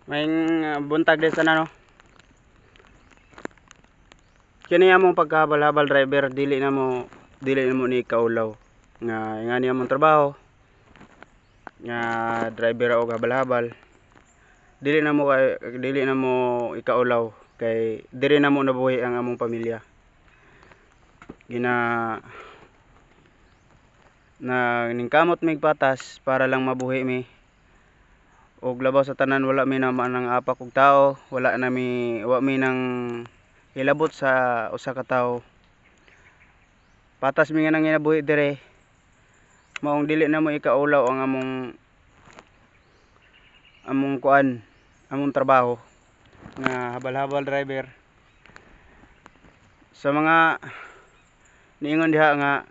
May buntag din sana no. Kini among pagkahabal-habal driver dili na mo ni kaulaw nga ni among trabaho nga driver og habal-habal. Dili na mo ikaulaw kay diri na mo nabuhi ang among pamilya. Ningkamot mig patas para lang mabuhi mi. Og labaw sa tanan wala mi naman ang apak og tao, wa mi nang hilabot sa usa ka tawo. Patas mi nga nang ginabuhi dire. Maong dili na mo ikaulaw ang among trabaho nga habal-habal driver. Sa mga niingon diha nga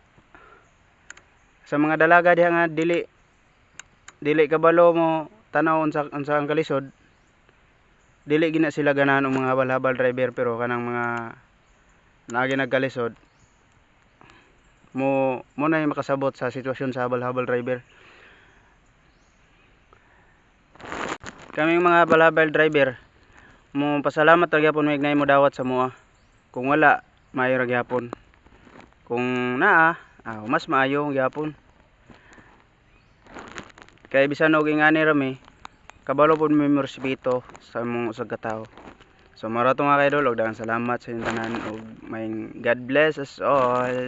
sa mga dalaga diha nga dili kabalo mo tanaw unsa ang kalisod, dili gina sila ganahan og mga habal-habal driver, pero kanang mga naagi nagkalisod mo na makasabot sa sitwasyon sa habal-habal driver. Kaming mga habal-habal driver mo pasalamat ra gyapon mig nay mo dawat sa moa. Kung wala maayo ra gyapon, kung naa mas maayo gyapon. Kay bisan og ingani ra mi, kabalo pud mi respeto sa among usag ka tawo. So mara to mga kaidol, og daghang salamat sa inyong tanan og may God bless us all.